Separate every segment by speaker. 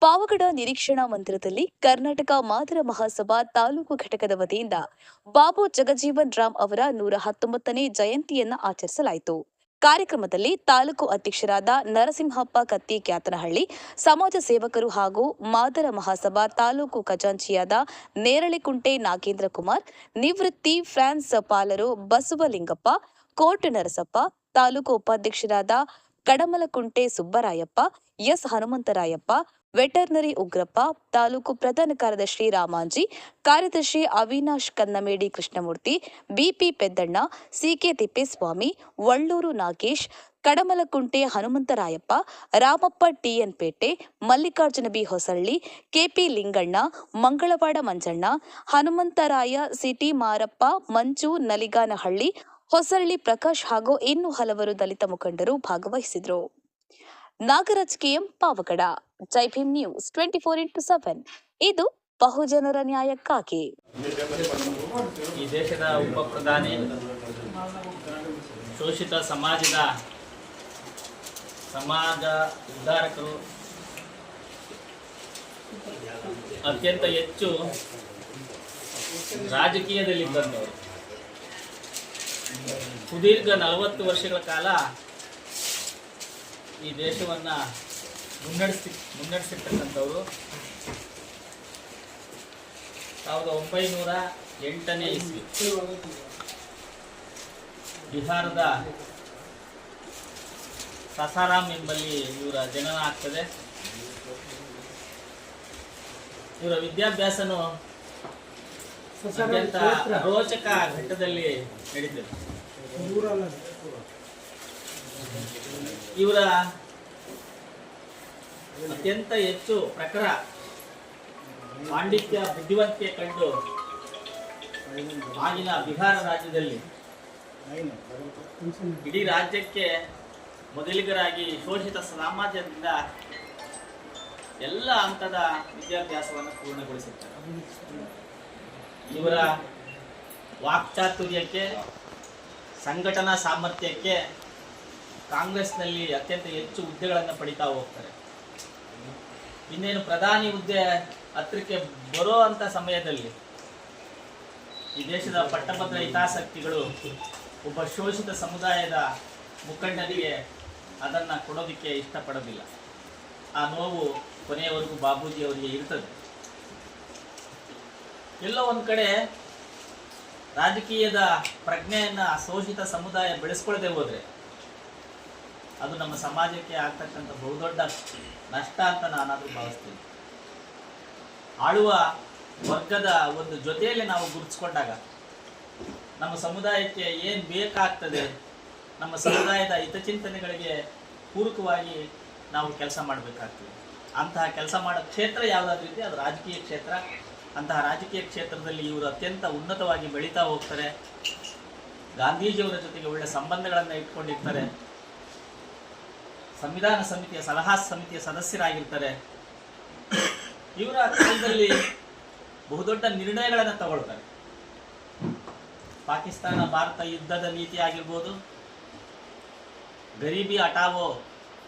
Speaker 1: ಪಾವಗಡ ನಿರೀಕ್ಷಣಾ ಮಂದಿರದಲ್ಲಿ ಕರ್ನಾಟಕ ಮಾದರ ಮಹಾಸಭಾ ತಾಲೂಕು ಘಟಕದ ವತಿಯಿಂದ ಬಾಬು ಜಗಜೀವನ್ ರಾಮ್ ಅವರ 119ನೇ ಜಯಂತಿಯನ್ನು ಆಚರಿಸಲಾಯಿತು. ಕಾರ್ಯಕ್ರಮದಲ್ಲಿ ತಾಲೂಕು ಅಧ್ಯಕ್ಷರಾದ ನರಸಿಂಹಪ್ಪ ಕತ್ತಿ ಕ್ಯಾತನಹಳ್ಳಿ, ಸಮಾಜ ಸೇವಕರು ಹಾಗೂ ಮಾದರ ಮಹಾಸಭಾ ತಾಲೂಕು ಖಜಾಂಚಿಯಾದ ನೇರಳೆಕುಂಟೆ ನಾಗೇಂದ್ರ ಕುಮಾರ್, ನಿವೃತ್ತಿ ಫ್ರಾನ್ಸ್ ಪಾಲರು ಬಸವಲಿಂಗಪ್ಪ, ಕೋಟ್ ನರಸಪ್ಪ, ತಾಲೂಕು ಉಪಾಧ್ಯಕ್ಷರಾದ ಕಡಮಲಕುಂಟೆ ಸುಬ್ಬರಾಯಪ್ಪ, ಎಸ್ ಹನುಮಂತರಾಯಪ್ಪ, ವೆಟರ್ನರಿ ಉಗ್ರಪ್ಪ, ತಾಲೂಕು ಪ್ರಧಾನ ಕಾರ್ಯದರ್ಶಿ ರಾಮಾಂಜಿ, ಕಾರ್ಯದರ್ಶಿ Avinash Kannamedi Krishnamurthy, BP Peddanna, CK Thippeswamy, Valluru Nagesh, Kadamalakunte Hanumantharayappa, Ramappa TN Pete, Mallikarjuna B Hosalli, KP Linganna, Mangalavada Manjanna, Hanumantharaya, CT Marappa, Manju Naliganahalli, Hosalli Prakash ಹಾಗೂ ಇನ್ನೂ ಹಲವರು ದಲಿತ ಮುಖಂಡರು ಭಾಗವಹಿಸಿದರು. Nagaraj KM, Pavagada. Jai Bhim news 24x7. ಇದು ಬಹುಜನರ ನ್ಯಾಯಕ್ಕಾಗಿ.
Speaker 2: ಈ ದೇಶದ ಉಪ ಪ್ರಧಾನಿ, ಶೋಷಿತ ಸಮಾಜ ಉದ್ಧಾರಕರು, ಅತ್ಯಂತ ಹೆಚ್ಚು ರಾಜಕೀಯದಲ್ಲಿ ಬಂದವರು, ಸುದೀರ್ಘ 40 ವರ್ಷಗಳ ಕಾಲ ಈ ದೇಶವನ್ನು ಮುನ್ನಡೆಸಿರ್ತಕ್ಕಂಥವರು. 1908ನೇ ಇಸ್ವಿ ಬಿಹಾರದ ಸಾಸಾರಾಮ್ ಎಂಬಲ್ಲಿ ಇವರ ಜನನ ಆಗ್ತದೆ. ಇವರ ವಿದ್ಯಾಭ್ಯಾಸನು ಅತ್ಯಂತ ರೋಚಕ ಘಟ್ಟದಲ್ಲಿ ನಡೀತದೆ. ಇವರ ಅತ್ಯಂತ ಹೆಚ್ಚು ಪ್ರಖರ ಪಾಂಡಿತ್ಯ, ಬುದ್ಧಿವಂತಿಕೆ ಕಂಡು ಆಗಿನ ಬಿಹಾರ ರಾಜ್ಯದಲ್ಲಿ ಇಡೀ ರಾಜ್ಯಕ್ಕೆ ಮೊದಲಿಗರಾಗಿ ಶೋಷಿತ ಸಮಾಜದಿಂದ ಎಲ್ಲ ಹಂತದ ವಿದ್ಯಾಭ್ಯಾಸವನ್ನು ಪೂರ್ಣಗೊಳಿಸುತ್ತಾರೆ. ಇವರ ವಾಕ್ಚಾತುರ್ಯಕ್ಕೆ, ಸಂಘಟನಾ ಸಾಮರ್ಥ್ಯಕ್ಕೆ ಕಾಂಗ್ರೆಸ್ನಲ್ಲಿ ಅತ್ಯಂತ ಹೆಚ್ಚು ಹುದ್ದೆಗಳನ್ನು ಪಡಿತಾ ಹೋಗ್ತಾರೆ. ಇನ್ನೇನು ಪ್ರಧಾನಿ ಹುದ್ದೆ ಹತ್ತಿರಕ್ಕೆ ಬರೋ ಅಂಥ ಸಮಯದಲ್ಲಿ ಈ ದೇಶದ ಪಟ್ಟಭದ್ರ ಹಿತಾಸಕ್ತಿಗಳು ಒಬ್ಬ ಶೋಷಿತ ಸಮುದಾಯದ ಮುಖಂಡರಿಗೆ ಅದನ್ನು ಕೊಡೋದಕ್ಕೆ ಇಷ್ಟಪಡೋದಿಲ್ಲ. ಆ ನೋವು ಕೊನೆಯವರೆಗೂ ಬಾಬೂಜಿ ಅವರಿಗೆ ಇರ್ತದೆ. ಎಲ್ಲೋ ಒಂದು ಕಡೆ ರಾಜಕೀಯದ ಪ್ರಜ್ಞೆಯನ್ನು ಶೋಷಿತ ಸಮುದಾಯ ಬೆಳೆಸ್ಕೊಳ್ಳದೆ ಹೋದರೆ ಅದು ನಮ್ಮ ಸಮಾಜಕ್ಕೆ ಆಗ್ತಕ್ಕಂಥ ಬಹುದೊಡ್ಡ ನಷ್ಟ ಅಂತ ನಾನಾದರೂ ಭಾವಿಸ್ತೀನಿ. ಆಳುವ ವರ್ಗದ ಒಂದು ಜೊತೆಯಲ್ಲಿ ನಾವು ಗುರುತಿಸ್ಕೊಂಡಾಗ ನಮ್ಮ ಸಮುದಾಯಕ್ಕೆ ಏನು ಬೇಕಾಗ್ತದೆ, ನಮ್ಮ ಸಮುದಾಯದ ಹಿತಚಿಂತನೆಗಳಿಗೆ ಪೂರಕವಾಗಿ ನಾವು ಕೆಲಸ ಮಾಡಬೇಕಾಗ್ತದೆ. ಅಂತಹ ಕೆಲಸ ಮಾಡೋ ಕ್ಷೇತ್ರ ಯಾವುದಾದ್ರೂ ಇದೆ, ಅದು ರಾಜಕೀಯ ಕ್ಷೇತ್ರ. ಅಂತಹ ರಾಜಕೀಯ ಕ್ಷೇತ್ರದಲ್ಲಿ ಇವರು ಅತ್ಯಂತ ಉನ್ನತವಾಗಿ ಬೆಳೀತಾ ಹೋಗ್ತಾರೆ. ಗಾಂಧೀಜಿಯವರ ಜೊತೆಗೆ ಒಳ್ಳೆ ಸಂಬಂಧಗಳನ್ನು ಇಟ್ಕೊಂಡಿರ್ತಾರೆ. ಸಂವಿಧಾನ ಸಮಿತಿಯ ಸಲಹಾ ಸಮಿತಿಯ ಸದಸ್ಯರಾಗಿರ್ತಾರೆ. ಇವರ ಕಾಲದಲ್ಲಿ ಬಹುದೊಡ್ಡ ನಿರ್ಣಯಗಳನ್ನು ತಗೊಳ್ತಾರೆ. ಪಾಕಿಸ್ತಾನ ಭಾರತ ಯುದ್ಧದ ನೀತಿ ಆಗಿರ್ಬೋದು, ಗರೀಬಿ ಹಟಾವೋ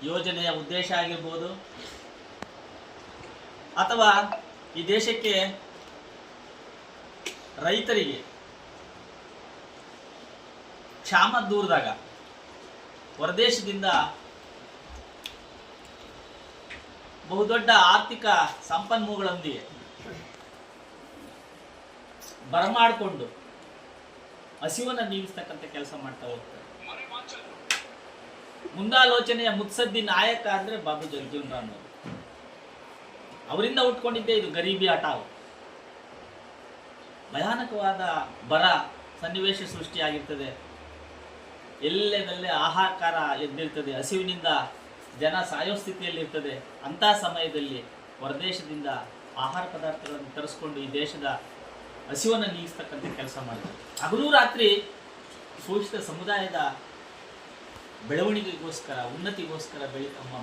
Speaker 2: ಯೋಜನೆಯ ಉದ್ದೇಶ ಆಗಿರ್ಬೋದು, ಅಥವಾ ಈ ದೇಶಕ್ಕೆ ರೈತರಿಗೆ ಕ್ಷಾಮ ದೂರದಾಗ ಹೊರದೇಶದಿಂದ ಬಹುದೊಡ್ಡ ಆರ್ಥಿಕ ಸಂಪನ್ಮೂಲಗಳೊಂದಿಗೆ ಬರಮಾಡಿಕೊಂಡು ಹಸಿವನ್ನು ನೀಗಿಸ್ತಕ್ಕಂಥ ಕೆಲಸ ಮಾಡ್ತಾ ಹೋಗ್ತಾರೆ. ಮುಂದಾಲೋಚನೆಯ ಮುತ್ಸದ್ದಿ ನಾಯಕ ಅಂದ್ರೆ ಬಾಬು ಜಗಜೀವನ್ ರಾಮ್ ಅವರು. ಅವರಿಂದ ಉಟ್ಕೊಂಡಿದ್ದೆ ಇದು ಗರೀಬಿ ಹಟಾವ್. ಭಯಾನಕವಾದ ಬರ ಸನ್ನಿವೇಶ ಸೃಷ್ಟಿಯಾಗಿರ್ತದೆ. ಎಲ್ಲೆದಲ್ಲೇ ಆಹಾಕಾರ ಎದ್ದಿರ್ತದೆ. ಹಸಿವಿನಿಂದ ಜನ ಸಾಯೋ ಸ್ಥಿತಿಯಲ್ಲಿರ್ತದೆ. ಅಂಥ ಸಮಯದಲ್ಲಿ ಹೊರದೇಶದಿಂದ ಆಹಾರ ಪದಾರ್ಥಗಳನ್ನು ತರಿಸ್ಕೊಂಡು ಈ ದೇಶದ ಹಸಿವನ್ನು ನೀಗಿಸ್ತಕ್ಕಂಥ ಕೆಲಸ ಮಾಡ್ತಾರೆ. ಹಗಲು ರಾತ್ರಿ ಶೋಷಿತ ಸಮುದಾಯದ ಬೆಳವಣಿಗೆಗೋಸ್ಕರ, ಉನ್ನತಿಗೋಸ್ಕರ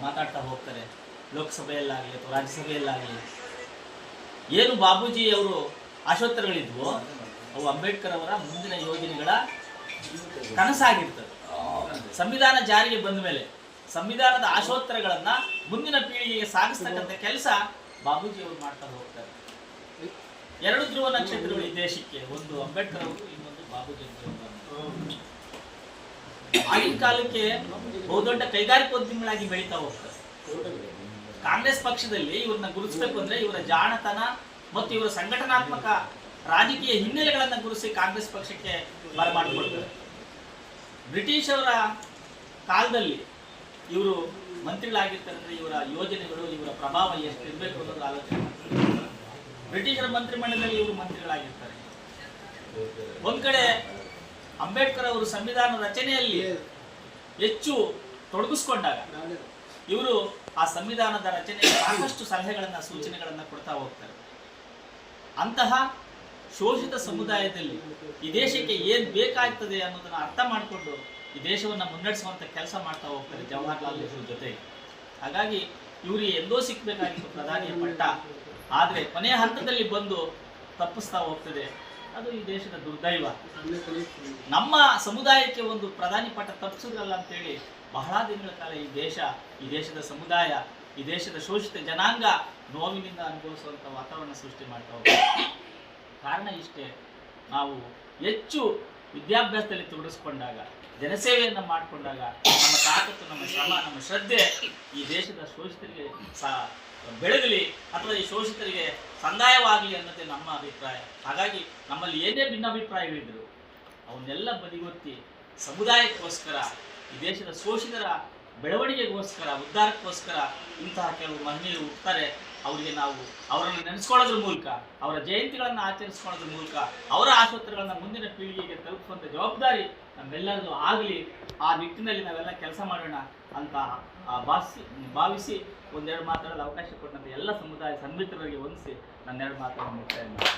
Speaker 2: ಮಾತಾಡ್ತಾ ಹೋಗ್ತಾರೆ. ಲೋಕಸಭೆಯಲ್ಲಾಗಲಿ ಅಥವಾ ರಾಜ್ಯಸಭೆಯಲ್ಲಾಗಲಿ ಏನು ಬಾಬೂಜಿ ಅವರು ಆಶೋತ್ತರಗಳಿದ್ವೋ ಅವು ಅಂಬೇಡ್ಕರ್ ಅವರ ಮುಂದಿನ ಯೋಜನೆಗಳ ಕನಸಾಗಿರ್ತದೆ. ಸಂವಿಧಾನ ಜಾರಿಗೆ ಬಂದ ಮೇಲೆ ಸಂವಿಧಾನದ ಆಶೋತ್ತರಗಳನ್ನು ಮುಂದಿನ ಪೀಳಿಗೆಗೆ ಸಾಗಿಸ್ತಕ್ಕಂಥ ಕೆಲಸ ಬಾಬೂಜಿ ಅವರು ಮಾಡ್ತಾ ಹೋಗ್ತಾರೆ. ಎರಡು ಧ್ರುವ ನಕ್ಷತ್ರಗಳು ಈ ದೇಶಕ್ಕೆ, ಒಂದು ಅಂಬೇಡ್ಕರ್ ಅವರು, ಇನ್ನೊಂದು ಬಾಬೂಜಿ ಅವರು. ಆಗಿನ ಕಾಲಕ್ಕೆ ಬಹುದೊಡ್ಡ ಕೈಗಾರಿಕೋದ್ಯಮಿಗಳಾಗಿ ಬೆಳೀತಾ ಹೋಗ್ತಾರೆ. ಕಾಂಗ್ರೆಸ್ ಪಕ್ಷದಲ್ಲಿ ಇವ್ರನ್ನ ಗುರುತಿಸಬೇಕು ಅಂದ್ರೆ ಇವರ ಜಾಣತನ ಮತ್ತು ಇವರ ಸಂಘಟನಾತ್ಮಕ ರಾಜಕೀಯ ಹಿನ್ನೆಲೆಗಳನ್ನ ಗುರುತಿಸಿ ಕಾಂಗ್ರೆಸ್ ಪಕ್ಷಕ್ಕೆ ಬರಮಾಡಿಕೊಡ್ತಾರೆ. ಬ್ರಿಟಿಷ್ ಅವರ ಕಾಲದಲ್ಲಿ ಇವರು ಮಂತ್ರಿಗಳಾಗಿರ್ತಾರೆ ಅಂದ್ರೆ ಇವರ ಯೋಜನೆಗಳು, ಇವರ ಪ್ರಭಾವ ಎಷ್ಟು ಇರಬೇಕು ಅನ್ನೋದು ಆಲೋಚನೆ ಮಾಡ್ತಾರೆ. ಬ್ರಿಟಿಷರ ಮಂತ್ರಿಮಂಡಲದಲ್ಲಿ ಇವರು ಮಂತ್ರಿಗಳಾಗಿರ್ತಾರೆ. ಒಂದ್ ಕಡೆ ಅಂಬೇಡ್ಕರ್ ಅವರು ಸಂವಿಧಾನ ರಚನೆಯಲ್ಲಿ ಹೆಚ್ಚು ತೊಡಗಿಸ್ಕೊಂಡಾಗ ಇವರು ಆ ಸಂವಿಧಾನದ ರಚನೆಗೆ ಸಾಕಷ್ಟು ಸಲಹೆಗಳನ್ನ, ಸೂಚನೆಗಳನ್ನ ಕೊಡ್ತಾ ಹೋಗ್ತಾರೆ. ಅಂತಹ ಶೋಷಿತ ಸಮುದಾಯದಲ್ಲಿ ಈ ದೇಶಕ್ಕೆ ಏನ್ ಬೇಕಾಗ್ತದೆ ಅನ್ನೋದನ್ನ ಅರ್ಥ ಮಾಡಿಕೊಂಡು ಈ ದೇಶವನ್ನ ಮುನ್ನಡೆಸುವಂತ ಕೆಲಸ ಮಾಡ್ತಾ ಹೋಗ್ತಾರೆ ಜವಾಹರ್ಲಾಲ್ ನೆಹರು ಜೊತೆಗೆ. ಹಾಗಾಗಿ ಇವರಿಗೆ ಎಂದೋ ಸಿಕ್ಬೇಕಾಗಿತ್ತು ಪ್ರಧಾನಿಯ ಪಟ್ಟ, ಆದ್ರೆ ಕೊನೆಯ ಹಂತದಲ್ಲಿ ಬಂದು ತಪ್ಪಿಸ್ತಾ ಹೋಗ್ತದೆ. ಅದು ಈ ದೇಶದ ದುರ್ದೈವ. ನಮ್ಮ ಸಮುದಾಯಕ್ಕೆ ಒಂದು ಪ್ರಧಾನಿ ಪಟ್ಟ ತಪ್ಪಿಸೋದಲ್ಲ ಅಂತೇಳಿ ಬಹಳ ದಿನಗಳ ಕಾಲ ಈ ದೇಶದ ಸಮುದಾಯ, ಈ ದೇಶದ ಶೋಷಿತ ಜನಾಂಗ ನೋವಿನಿಂದ ಅನುಭವಿಸುವಂತ ವಾತಾವರಣ ಸೃಷ್ಟಿ ಮಾಡ್ತಾ ಹೋಗ್ತಾರೆ. ಕಾರಣ ಇಷ್ಟೇ, ನಾವು ಹೆಚ್ಚು ವಿದ್ಯಾಭ್ಯಾಸದಲ್ಲಿ ತೊಡಗಿಸ್ಕೊಂಡಾಗ, ಜನಸೇವೆಯನ್ನ ಮಾಡಿಕೊಂಡಾಗ ನಮ್ಮ ತಾಕತ್ತು, ನಮ್ಮ ಶ್ರಮ, ನಮ್ಮ ಶ್ರದ್ಧೆ ಈ ದೇಶದ ಶೋಷಿತರಿಗೆ ಬೆಳಗಲಿ ಅಥವಾ ಈ ಶೋಷಿತರಿಗೆ ಸಂದಾಯವಾಗಲಿ ಅನ್ನೋದೇ ನಮ್ಮ ಅಭಿಪ್ರಾಯ. ಹಾಗಾಗಿ ನಮ್ಮಲ್ಲಿ ಏನೇ ಭಿನ್ನಾಭಿಪ್ರಾಯಗಳಿದ್ರು ಅವನ್ನೆಲ್ಲ ಬದಿಗೊತ್ತಿ ಸಮುದಾಯಕ್ಕೋಸ್ಕರ, ಈ ದೇಶದ ಶೋಷಿತರ ಬೆಳವಣಿಗೆಗೋಸ್ಕರ, ಉದ್ಧಾರಕ್ಕೋಸ್ಕರ ಇಂತಹ ಕೆಲವು ಮಹನೀಯರು ಹುಟ್ಟುತ್ತಾರೆ. ಅವರಿಗೆ ನಾವು ಅವರನ್ನು ನೆನೆಸ್ಕೊಳ್ಳೋದ್ರ ಮೂಲಕ, ಅವರ ಜಯಂತಿಗಳನ್ನು ಆಚರಿಸ್ಕೊಳ್ಳೋದ್ರ ಮೂಲಕ ಅವರ ಆಶೋತ್ತರಗಳನ್ನ ಮುಂದಿನ ಪೀಳಿಗೆಗೆ ತಲುಪುವಂಥ ಜವಾಬ್ದಾರಿ ನಮ್ಮೆಲ್ಲರದು ಆಗಲಿ. ಆ ನಿಟ್ಟಿನಲ್ಲಿ ನಾವೆಲ್ಲ ಕೆಲಸ ಮಾಡೋಣ ಅಂತ ಭಾವಿಸಿ ಒಂದೆರಡು ಮಾತಾಡಲು ಅವಕಾಶ ಕೊಟ್ಟಂತೆ ಎಲ್ಲ ಸಮುದಾಯ ಸನ್ಮಿತ್ರರಿಗೆ ವಂದಿಸಿ ನನ್ನೆರಡು ಮಾತನ್ನು ಮುಕ್ತಾಯ ಮಾಡಿ